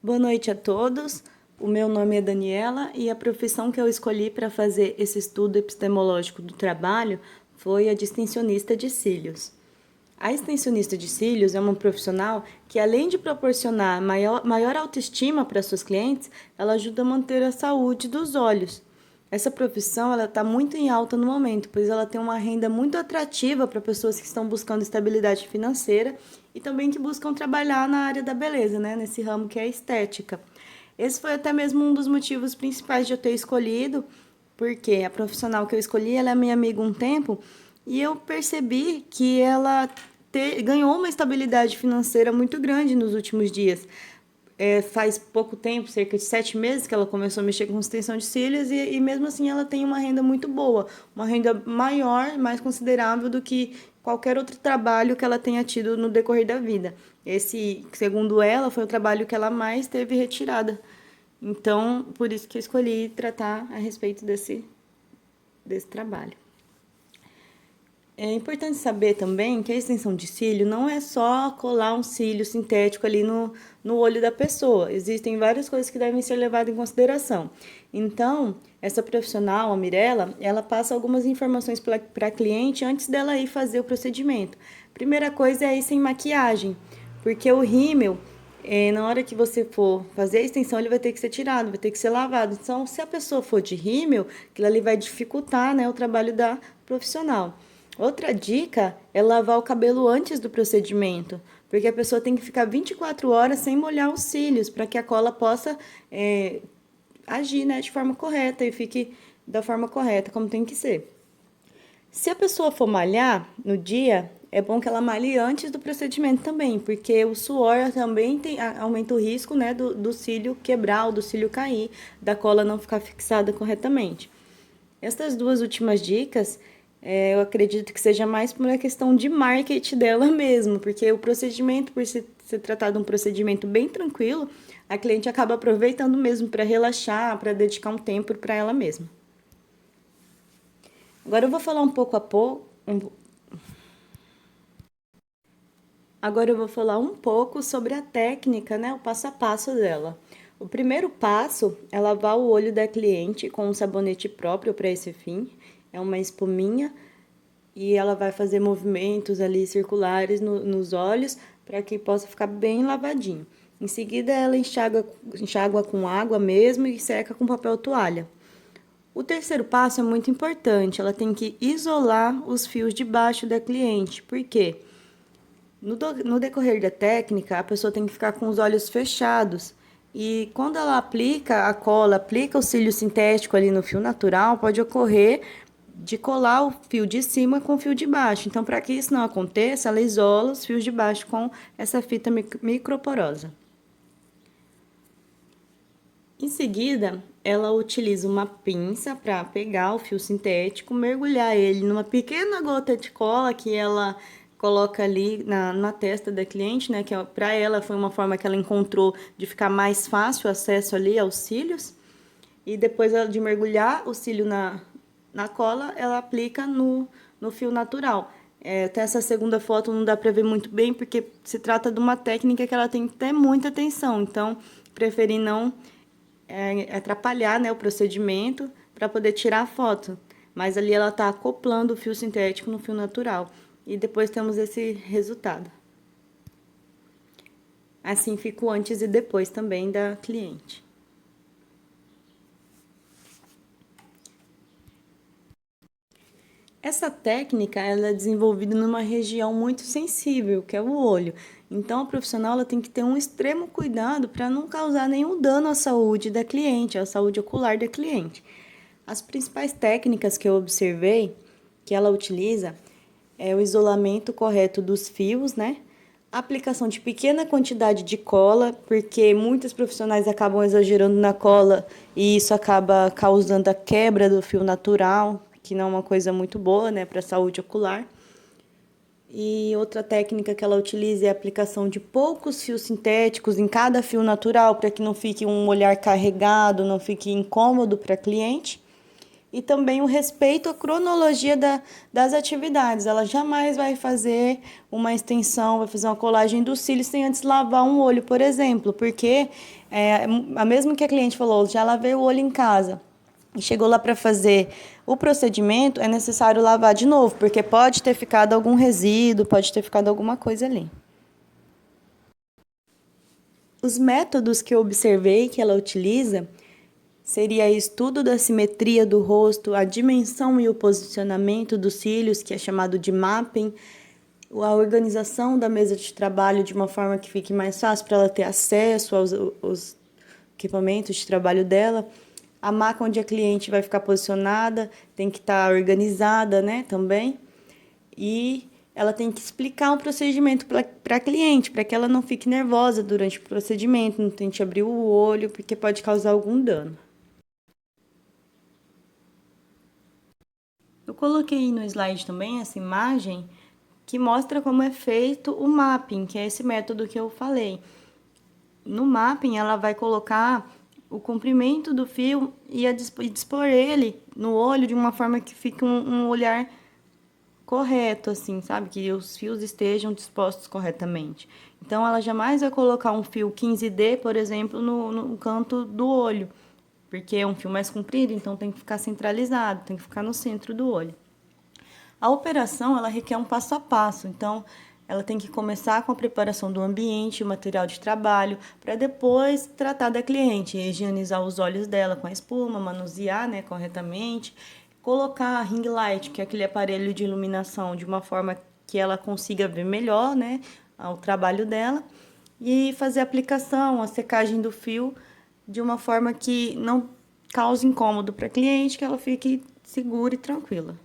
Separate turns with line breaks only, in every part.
Boa noite a todos. O meu nome é Daniela e a profissão que eu escolhi para fazer esse estudo epistemológico do trabalho foi a de extensionista de cílios. A extensionista de cílios é uma profissional que, além de proporcionar maior autoestima para suas clientes, ela ajuda a manter a saúde dos olhos. Essa profissão está muito em alta no momento, pois ela tem uma renda muito atrativa para pessoas que estão buscando estabilidade financeira e também que buscam trabalhar na área da beleza, né, nesse ramo que é a estética. Esse foi até mesmo um dos motivos principais de eu ter escolhido, porque a profissional que eu escolhi, ela é minha amiga um tempo, e eu percebi que ela ganhou uma estabilidade financeira muito grande nos últimos dias. Faz pouco tempo, cerca de 7 meses, que ela começou a mexer com extensão de cílios e mesmo assim ela tem uma renda muito boa, uma renda maior, mais considerável do que qualquer outro trabalho que ela tenha tido no decorrer da vida. Esse, segundo ela, foi o trabalho que ela mais teve retirada. Então, por isso que eu escolhi tratar a respeito desse trabalho. É importante saber também que a extensão de cílio não é só colar um cílio sintético ali no olho da pessoa. Existem várias coisas que devem ser levadas em consideração. Então, essa profissional, a Mirella, ela passa algumas informações para a cliente antes dela ir fazer o procedimento. Primeira coisa é ir sem maquiagem, porque o rímel, na hora que você for fazer a extensão, ele vai ter que ser tirado, vai ter que ser lavado. Então, se a pessoa for de rímel, aquilo ali vai dificultar, né, o trabalho da profissional. Outra dica é lavar o cabelo antes do procedimento, porque a pessoa tem que ficar 24 horas sem molhar os cílios, para que a cola possa agir, né, de forma correta e fique da forma correta, como tem que ser. Se a pessoa for malhar no dia, é bom que ela malhe antes do procedimento também, porque o suor também aumenta o risco, né, do cílio quebrar ou do cílio cair, da cola não ficar fixada corretamente. Essas duas últimas dicas, eu acredito que seja mais por uma questão de marketing dela mesmo, porque o procedimento, por se tratar de um procedimento bem tranquilo, a cliente acaba aproveitando mesmo para relaxar, para dedicar um tempo para ela mesma. Agora eu vou falar Agora eu vou falar um pouco sobre a técnica, né, o passo a passo dela. O primeiro passo é lavar o olho da cliente com um sabonete próprio para esse fim. É uma espuminha e ela vai fazer movimentos ali circulares nos olhos para que possa ficar bem lavadinho. Em seguida, ela enxágua com água mesmo e seca com papel toalha. O terceiro passo é muito importante, ela tem que isolar os fios de baixo da cliente, porque no decorrer da técnica, a pessoa tem que ficar com os olhos fechados. E quando ela aplica a cola, aplica o cílio sintético ali no fio natural, pode ocorrer de colar o fio de cima com o fio de baixo. Então, para que isso não aconteça, ela isola os fios de baixo com essa fita microporosa. Em seguida, ela utiliza uma pinça para pegar o fio sintético, mergulhar ele numa pequena gota de cola que ela coloca ali na testa da cliente, né? Que para ela foi uma forma que ela encontrou de ficar mais fácil o acesso ali aos cílios. E depois de mergulhar o cílio na cola, ela aplica no fio natural. Até essa segunda foto não dá para ver muito bem, porque se trata de uma técnica que ela tem que ter muita atenção. Então, preferi não atrapalhar, né, o procedimento para poder tirar a foto. Mas ali ela está acoplando o fio sintético no fio natural. E depois temos esse resultado. Assim fica o antes e depois também da cliente. Essa técnica ela é desenvolvida numa região muito sensível, que é o olho. Então, a profissional ela tem que ter um extremo cuidado para não causar nenhum dano à saúde da cliente, à saúde ocular da cliente. As principais técnicas que eu observei que ela utiliza é o isolamento correto dos fios, né? A aplicação de pequena quantidade de cola, porque muitos profissionais acabam exagerando na cola e isso acaba causando a quebra do fio natural, que não é uma coisa muito boa, né, para a saúde ocular. E outra técnica que ela utiliza é a aplicação de poucos fios sintéticos em cada fio natural, para que não fique um olhar carregado, não fique incômodo para a cliente. e também o respeito à cronologia das atividades. Ela jamais vai fazer uma extensão, vai fazer uma colagem dos cílios sem antes lavar um olho, por exemplo, porque a mesma que a cliente falou, já lavei o olho em casa e chegou lá para fazer o procedimento, é necessário lavar de novo, porque pode ter ficado algum resíduo, pode ter ficado alguma coisa ali. Os métodos que eu observei que ela utiliza seria estudo da simetria do rosto, a dimensão e o posicionamento dos cílios, que é chamado de mapping, a organização da mesa de trabalho de uma forma que fique mais fácil para ela ter acesso aos equipamentos de trabalho dela. A maca onde a cliente vai ficar posicionada tem que estar organizada, né, também. E ela tem que explicar o procedimento para a cliente, para que ela não fique nervosa durante o procedimento, não tente abrir o olho, porque pode causar algum dano. Eu coloquei no slide também essa imagem que mostra como é feito o mapping, que é esse método que eu falei. No mapping, ela vai colocar o comprimento do fio e dispor ele no olho de uma forma que fique um olhar correto, assim, sabe? Que os fios estejam dispostos corretamente. Então, ela jamais vai colocar um fio 15D, por exemplo, no canto do olho, porque é um fio mais comprido, então tem que ficar centralizado, tem que ficar no centro do olho. A operação, ela requer um passo a passo, então ela tem que começar com a preparação do ambiente, o material de trabalho, para depois tratar da cliente, higienizar os olhos dela com a espuma, manusear, né, corretamente, colocar a ring light, que é aquele aparelho de iluminação, de uma forma que ela consiga ver melhor, né, o trabalho dela, e fazer a aplicação, a secagem do fio de uma forma que não cause incômodo para a cliente, que ela fique segura e tranquila.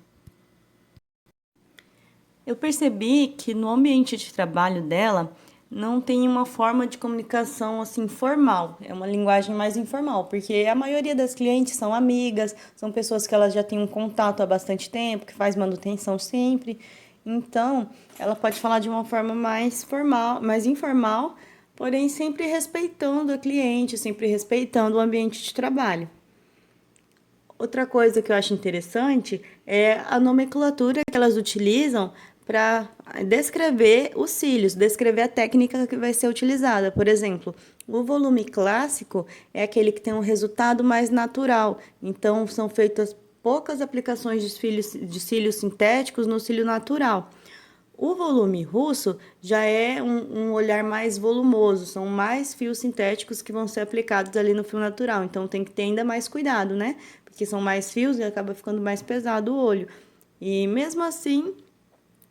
Eu percebi que no ambiente de trabalho dela não tem uma forma de comunicação assim formal, é uma linguagem mais informal, porque a maioria das clientes são amigas, são pessoas que elas já têm um contato há bastante tempo, que faz manutenção sempre. Então, ela pode falar de uma forma mais formal, mais informal, porém sempre respeitando a cliente, sempre respeitando o ambiente de trabalho. Outra coisa que eu acho interessante é a nomenclatura que elas utilizam para descrever os cílios, descrever a técnica que vai ser utilizada. Por exemplo, o volume clássico é aquele que tem um resultado mais natural, então são feitas poucas aplicações de cílios sintéticos no cílio natural. O volume russo já é um olhar mais volumoso, são mais fios sintéticos que vão ser aplicados ali no fio natural, então tem que ter ainda mais cuidado, né? Porque são mais fios e acaba ficando mais pesado o olho. E mesmo assim,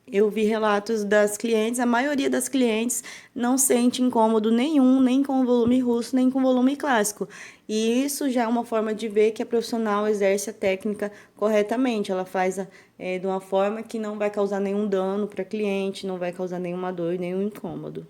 eu vi relatos das clientes, a maioria das clientes não sente incômodo nenhum, nem com o volume russo, nem com o volume clássico. E isso já é uma forma de ver que a profissional exerce a técnica corretamente. Ela faz de uma forma que não vai causar nenhum dano para a cliente, não vai causar nenhuma dor, nenhum incômodo.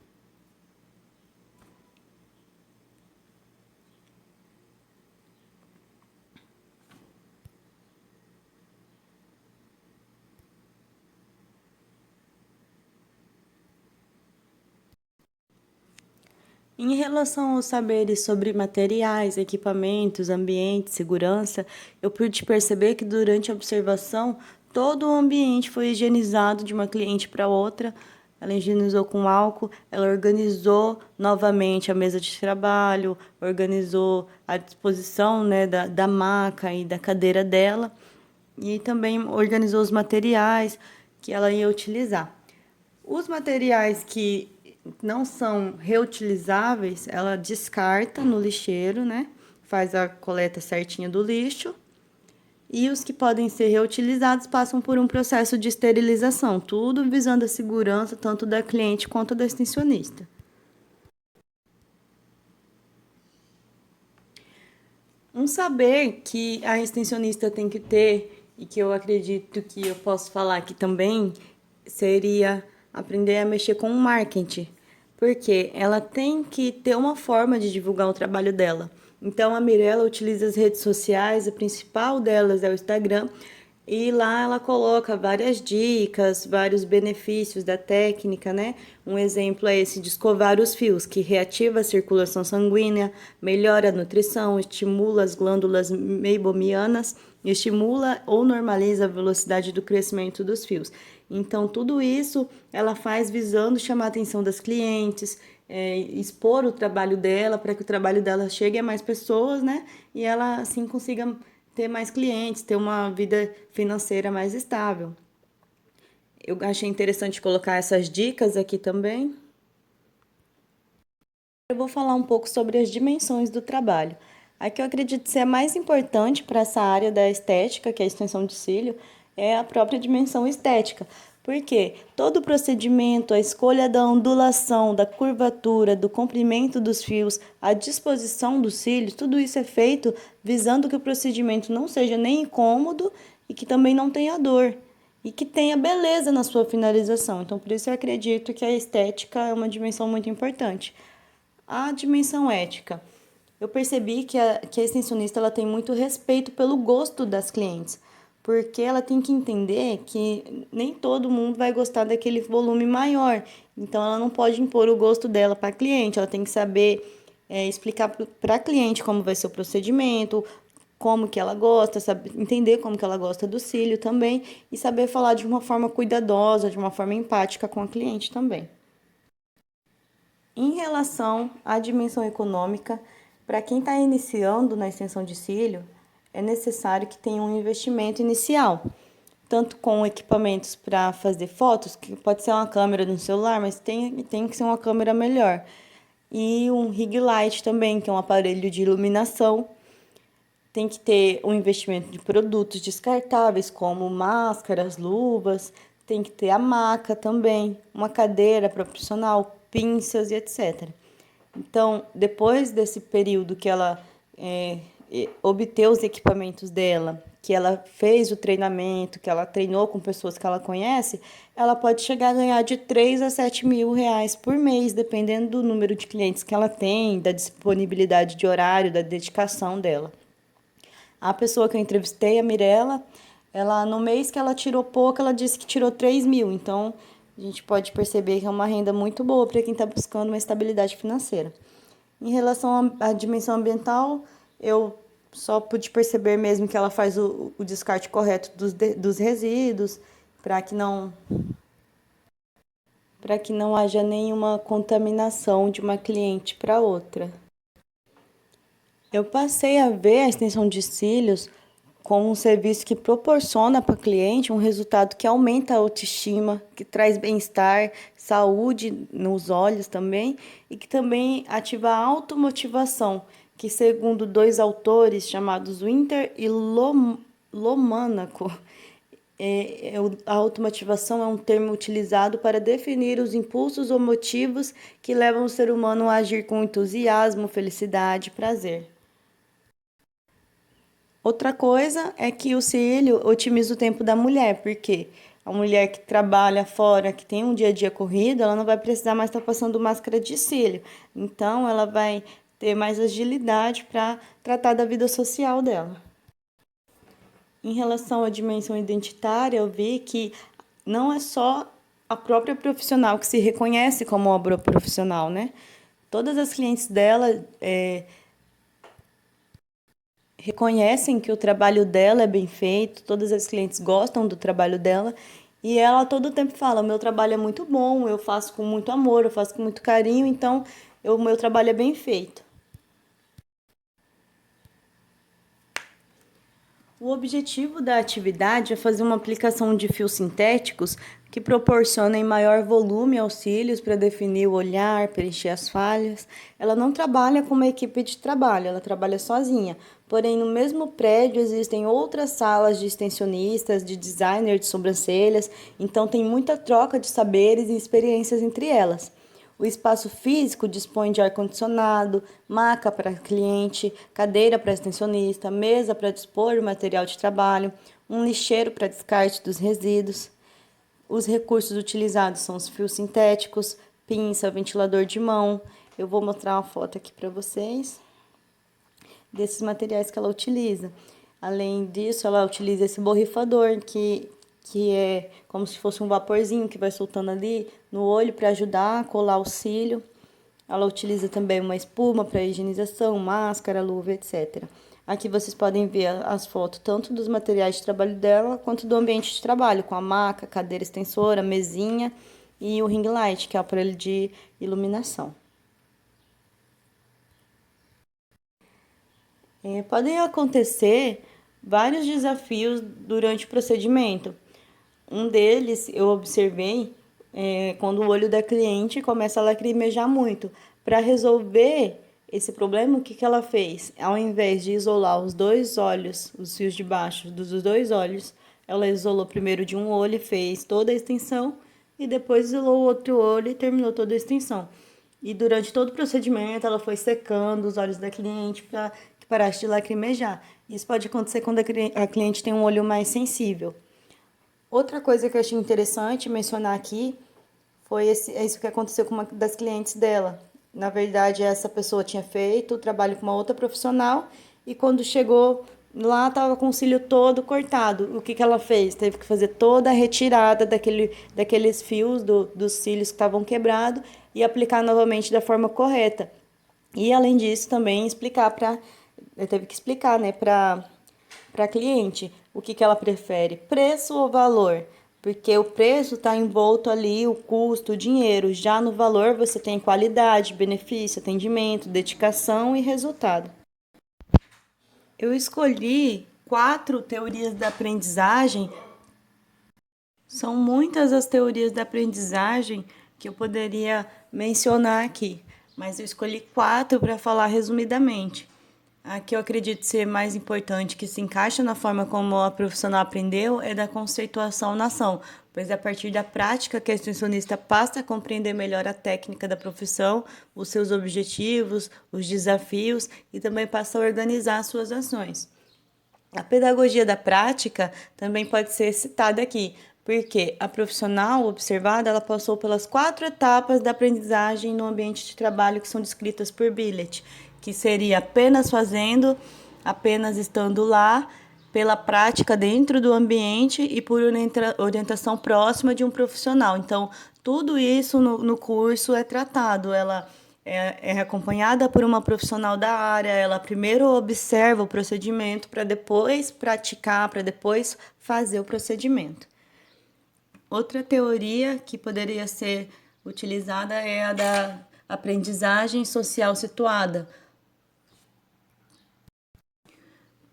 Em relação aos saberes sobre materiais, equipamentos, ambiente, segurança, eu pude perceber que durante a observação todo o ambiente foi higienizado de uma cliente para outra. Ela higienizou com álcool, ela organizou novamente a mesa de trabalho, organizou a disposição, né, da maca e da cadeira dela e também organizou os materiais que ela ia utilizar. Os materiais que não são reutilizáveis, ela descarta no lixeiro, né? Faz a coleta certinha do lixo. E os que podem ser reutilizados passam por um processo de esterilização, tudo visando a segurança tanto da cliente quanto da extensionista. Um saber que a extensionista tem que ter, e que eu acredito que eu posso falar aqui também, seria aprender a mexer com o marketing, porque ela tem que ter uma forma de divulgar o trabalho dela. Então, a Mirella utiliza as redes sociais, a principal delas é o Instagram, e lá ela coloca várias dicas, vários benefícios da técnica, né? Um exemplo é esse de escovar os fios, que reativa a circulação sanguínea, melhora a nutrição, estimula as glândulas meibomianas estimula ou normaliza a velocidade do crescimento dos fios. Então, tudo isso ela faz visando chamar a atenção das clientes, expor o trabalho dela para que o trabalho dela chegue a mais pessoas, né? E ela assim consiga ter mais clientes, ter uma vida financeira mais estável. Eu achei interessante colocar essas dicas aqui também. Eu vou falar um pouco sobre as dimensões do trabalho. A que eu acredito ser a mais importante para essa área da estética, que é a extensão de cílio, é a própria dimensão estética. Porque todo o procedimento, a escolha da ondulação, da curvatura, do comprimento dos fios, a disposição dos cílios, tudo isso é feito visando que o procedimento não seja nem incômodo e que também não tenha dor e que tenha beleza na sua finalização. Então, por isso eu acredito que a estética é uma dimensão muito importante. A dimensão ética. Eu percebi que a extensionista ela tem muito respeito pelo gosto das clientes, porque ela tem que entender que nem todo mundo vai gostar daquele volume maior. Então, ela não pode impor o gosto dela para a cliente, ela tem que saber explicar para a cliente como vai ser o procedimento, como que ela gosta, saber, entender como que ela gosta do cílio também e saber falar de uma forma cuidadosa, de uma forma empática com a cliente também. Em relação à dimensão econômica, para quem está iniciando na extensão de cílio, é necessário que tenha um investimento inicial, tanto com equipamentos para fazer fotos, que pode ser uma câmera no celular, mas tem que ser uma câmera melhor, e um ring light também, que é um aparelho de iluminação. Tem que ter um investimento de produtos descartáveis, como máscaras, luvas, tem que ter a maca também, uma cadeira profissional, pinças e etc. Então, depois desse período que ela obteve os equipamentos dela, que ela fez o treinamento, que ela treinou com pessoas que ela conhece, ela pode chegar a ganhar de 3 a 7 mil reais por mês, dependendo do número de clientes que ela tem, da disponibilidade de horário, da dedicação dela. A pessoa que eu entrevistei, a Mirella, ela no mês que ela tirou pouco, ela disse que tirou 3 mil. Então, a gente pode perceber que é uma renda muito boa para quem está buscando uma estabilidade financeira. Em relação à dimensão ambiental, eu só pude perceber mesmo que ela faz o descarte correto dos resíduos, para que não haja nenhuma contaminação de uma cliente para outra. Eu passei a ver a extensão de cílios como um serviço que proporciona para o cliente um resultado que aumenta a autoestima, que traz bem-estar, saúde nos olhos também, e que também ativa a automotivação, que segundo dois autores chamados Winter e Lomanaco, a automotivação é um termo utilizado para definir os impulsos ou motivos que levam o ser humano a agir com entusiasmo, felicidade e prazer. Outra coisa é que o cílio otimiza o tempo da mulher, porque a mulher que trabalha fora, que tem um dia a dia corrido, ela não vai precisar mais estar passando máscara de cílio. Então, ela vai ter mais agilidade para tratar da vida social dela. Em relação à dimensão identitária, eu vi que não é só a própria profissional que se reconhece como uma boa profissional, né? Todas as clientes dela reconhecem que o trabalho dela é bem feito, todas as clientes gostam do trabalho dela e ela todo o tempo fala: o meu trabalho é muito bom, eu faço com muito amor, eu faço com muito carinho, então o meu trabalho é bem feito. O objetivo da atividade é fazer uma aplicação de fios sintéticos que proporcionem maior volume aos cílios para definir o olhar, preencher as falhas. Ela não trabalha com uma equipe de trabalho, ela trabalha sozinha. Porém, no mesmo prédio existem outras salas de extensionistas, de designer de sobrancelhas, então tem muita troca de saberes e experiências entre elas. O espaço físico dispõe de ar-condicionado, maca para cliente, cadeira para extensionista, mesa para dispor o material de trabalho, um lixeiro para descarte dos resíduos. Os recursos utilizados são os fios sintéticos, pinça, ventilador de mão. Eu vou mostrar uma foto aqui para vocês desses materiais que ela utiliza. Além disso, ela utiliza esse borrifador, que é como se fosse um vaporzinho que vai soltando ali no olho para ajudar a colar o cílio. Ela utiliza também uma espuma para higienização, máscara, luva, etc. Aqui vocês podem ver as fotos tanto dos materiais de trabalho dela quanto do ambiente de trabalho, com a maca, cadeira extensora, mesinha e o ring light, que é o aparelho de iluminação. Podem acontecer vários desafios durante o procedimento. Um deles eu observei quando o olho da cliente começa a lacrimejar muito. Para resolver esse problema, o que que ela fez? Ao invés de isolar os dois olhos, os fios de baixo dos dois olhos, ela isolou primeiro de um olho e fez toda a extensão, e depois isolou o outro olho e terminou toda a extensão. E durante todo o procedimento, ela foi secando os olhos da cliente para que parasse de lacrimejar. Isso pode acontecer quando a cliente tem um olho mais sensível. Outra coisa que eu achei interessante mencionar aqui foi isso que aconteceu com uma das clientes dela. Na verdade, essa pessoa tinha feito o trabalho com uma outra profissional e quando chegou lá estava com o cílio todo cortado. O que que ela fez? Teve que fazer toda a retirada daqueles fios dos cílios que estavam quebrados e aplicar novamente da forma correta. E além disso, também explicar para. Teve que explicar, né, para a cliente o que que ela prefere, preço ou valor. Porque o preço está envolto ali, o custo, o dinheiro. Já no valor você tem qualidade, benefício, atendimento, dedicação e resultado. Eu escolhi 4 teorias da aprendizagem. São muitas as teorias da aprendizagem que eu poderia mencionar aqui, mas eu escolhi 4 para falar resumidamente. A que eu acredito ser mais importante, que se encaixa na forma como a profissional aprendeu, é da conceituação na ação, pois é a partir da prática que a extensionista passa a compreender melhor a técnica da profissão, os seus objetivos, os desafios e também passa a organizar suas ações. A pedagogia da prática também pode ser citada aqui, porque a profissional observada ela passou pelas 4 etapas da aprendizagem no ambiente de trabalho que são descritas por Bilet, que seria apenas fazendo, apenas estando lá, pela prática dentro do ambiente e por orientação próxima de um profissional. Então, tudo isso no curso é tratado. Ela é acompanhada por uma profissional da área, ela primeiro observa o procedimento para depois praticar, para depois fazer o procedimento. Outra teoria que poderia ser utilizada é a da aprendizagem social situada,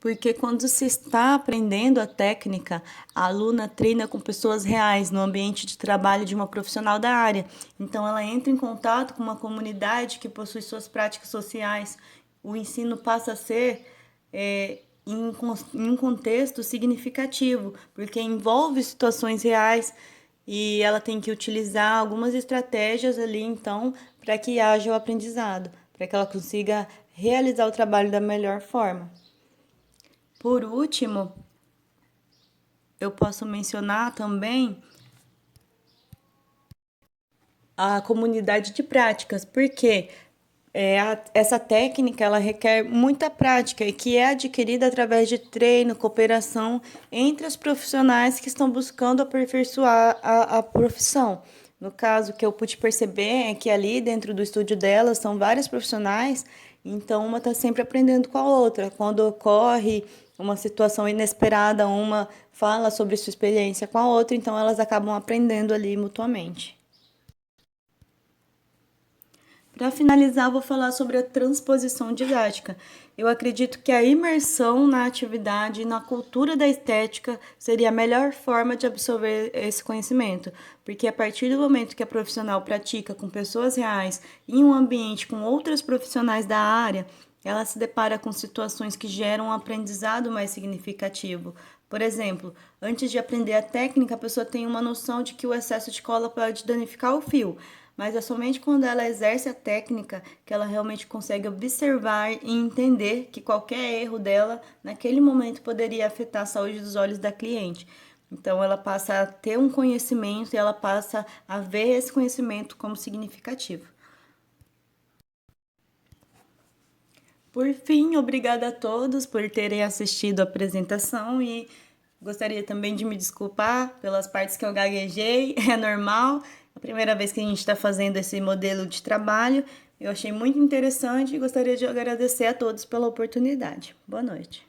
porque quando se está aprendendo a técnica, a aluna treina com pessoas reais no ambiente de trabalho de uma profissional da área. Então, ela entra em contato com uma comunidade que possui suas práticas sociais. O ensino passa a ser em um contexto significativo, porque envolve situações reais e ela tem que utilizar algumas estratégias ali, então, para que haja o aprendizado, para que ela consiga realizar o trabalho da melhor forma. Por último, eu posso mencionar também a comunidade de práticas, porque essa técnica ela requer muita prática e que é adquirida através de treino, cooperação entre os profissionais que estão buscando aperfeiçoar a profissão. No caso, o que eu pude perceber é que ali dentro do estúdio dela são vários profissionais, então uma está sempre aprendendo com a outra. Quando ocorre uma situação inesperada, uma fala sobre sua experiência com a outra, então elas acabam aprendendo ali mutuamente. Para finalizar, vou falar sobre a transposição didática. Eu acredito que a imersão na atividade e na cultura da estética seria a melhor forma de absorver esse conhecimento, porque a partir do momento que a profissional pratica com pessoas reais em um ambiente com outros profissionais da área, ela se depara com situações que geram um aprendizado mais significativo. Por exemplo, antes de aprender a técnica, a pessoa tem uma noção de que o excesso de cola pode danificar o fio, mas é somente quando ela exerce a técnica que ela realmente consegue observar e entender que qualquer erro dela naquele momento poderia afetar a saúde dos olhos da cliente. Então ela passa a ter um conhecimento e ela passa a ver esse conhecimento como significativo. Por fim, obrigada a todos por terem assistido a apresentação e gostaria também de me desculpar pelas partes que eu gaguejei, é normal, é a primeira vez que a gente está fazendo esse modelo de trabalho, Eu achei muito interessante e gostaria de agradecer a todos pela oportunidade. Boa noite.